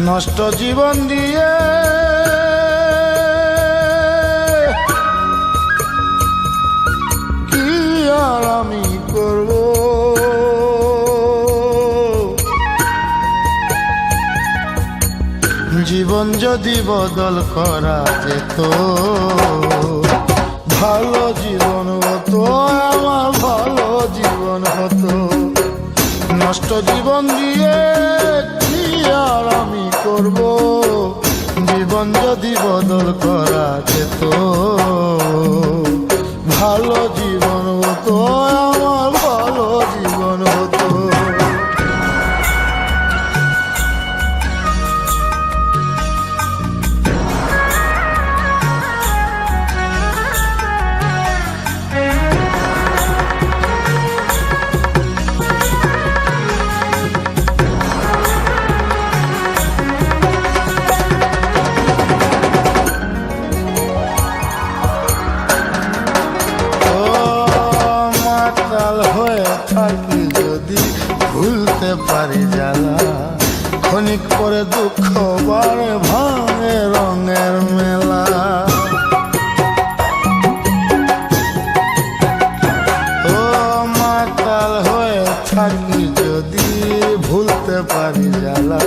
নষ্ট জীবন দিয়ে কি আর আমি করব, জীবন যদি বদল করা যেত, ভালো জীবন হতো, আমার ভালো জীবন হতো। নষ্ট জীবন দিয়ে কি আর আমি করব, জীবন যদি বদল করা যেত, ভালো জীবন হতো, আমার ভালো জীবন হতো। থাকি যদি ভুলতে পারি জ্বালা, ক্ষণিক পরে দুঃখ বারে ভাঙে রঙের মেলা। ও মাতাল হয়ে থাকি যদি ভুলতে পারি জ্বালা,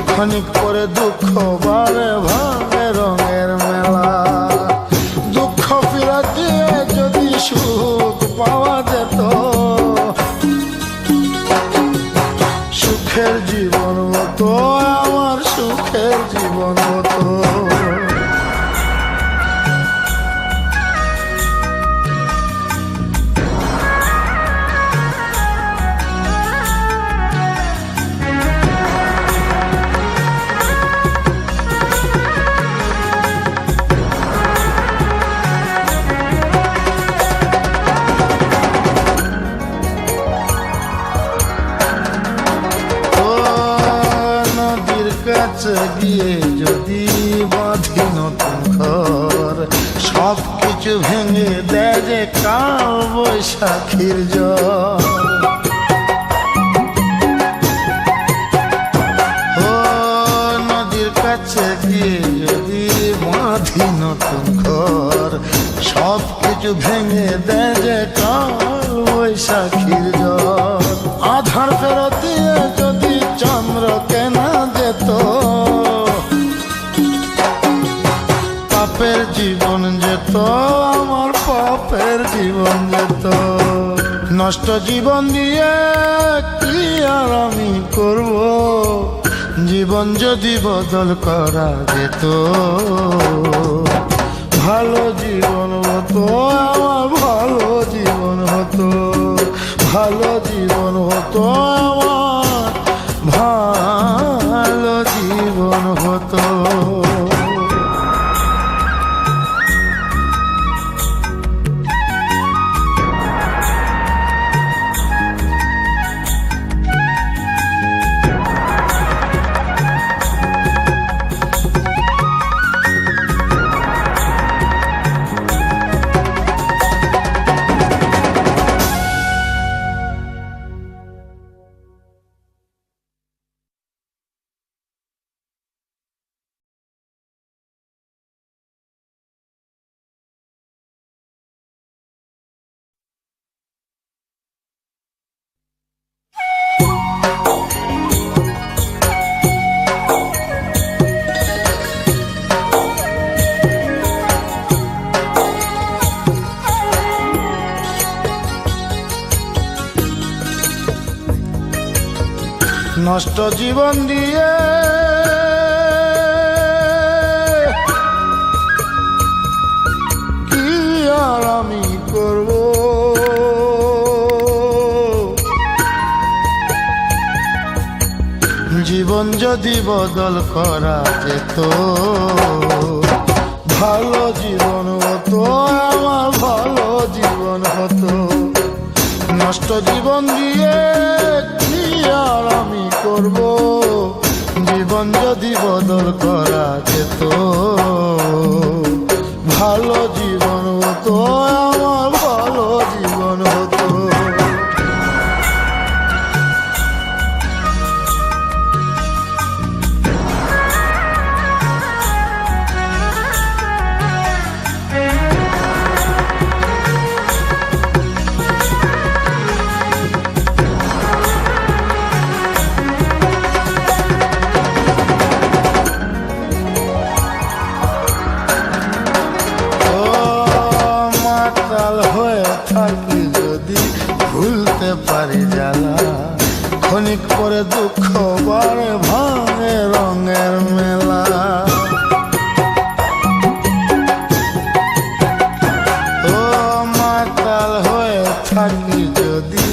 ক্ষণিক পরে দুঃখ বারে ভাঙে রঙের মেলা। দুঃখ ফিরা দিয়ে যদি সুখ পাওয়া যেত, সুখের জীবন হতো, আমার সুখের জীবন হতো। কাছে গিয়ে যদি বাঁধি নতুন ঘর, সব কিছু ভেঙে দেয় যে কাল বৈশাখীর জ্বর। ও নদীর কাছে গিয়ে যদি বাঁধি নতুন ঘর, সব কিছু ভেঙে দেয় যে কাল বৈশাখীর জ্বর। আধার ফেরত দিয়ে যদি চন্দ্র কেনা যেত, পাপের জীবন যেত, আমার পাপের জীবন যেত। নষ্ট জীবন দিয়ে কি আর আমি করব, জীবন যদি বদল করা যেত, ভালো জীবন হতো, আমার ভালো জীবন হতো, ভালো জীবন হতো, আমার ভালো জীবন হতো। নষ্ট জীবন দিয়ে কি আর আমি করব, জীবন যদি বদল করা যেত, ভালো জীবন হতো, আমার ভালো জীবন হতো। নষ্ট জীবন দিয়ে কি আর আমি করব, জীবন যদি বদল করা যেত, ভালো জীবন হতো, আমার ভালো জীবন হতো। ভুলতে পারি জ্বালা, ক্ষণিক পরে দুঃখ বাড়ে ভাঙে রঙের মেলা। ও মাতাল হয়ে থাকি যদি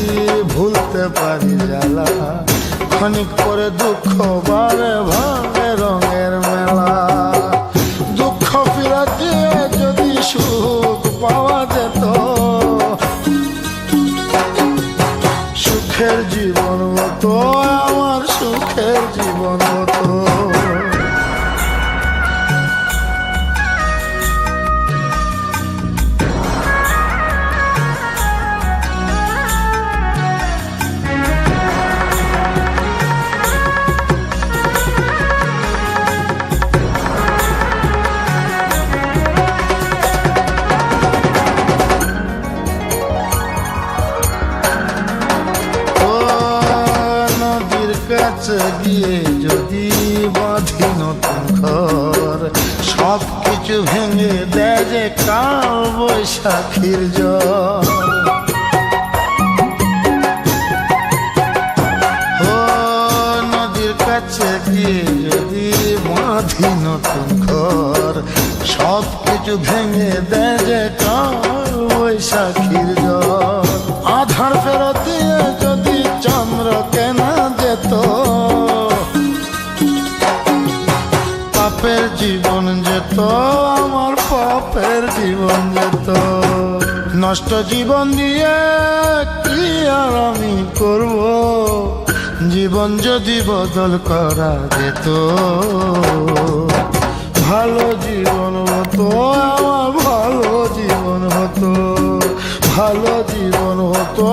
ভুলতে পারি জ্বালা, ক্ষণিক পরে দুঃখ বাড়ে ভাঙে রঙের মেলা। দুঃখ ফিরা দিয়ে যদি সুখ পাওয়া যেত, সুখের জীবন হতো আমার, সুখের জীবন হতো। কাছে গিয়ে যদি বাঁধি নতুন ঘর, সব কিছু ভেঙে দেয় যে কাল বৈশাখীর জ্বর। ও নদীর কাছে গিয়ে যদি বাঁধি নতুন ঘর, সব কিছু ভেঙে দেয় যে কাল বৈশাখীর জ্বর। আধার ফেরত দিয়ে যদি চন্দ্র কেনা যেত, পাপের জীবন যেত আমার, পাপের জীবন যেত। নষ্ট জীবন দিয়ে কি আর আমি করব, জীবন যদি বদল করা যেত। ভালো জীবন হতো আমার, ভালো জীবন হতো, ভালো জীবন হতো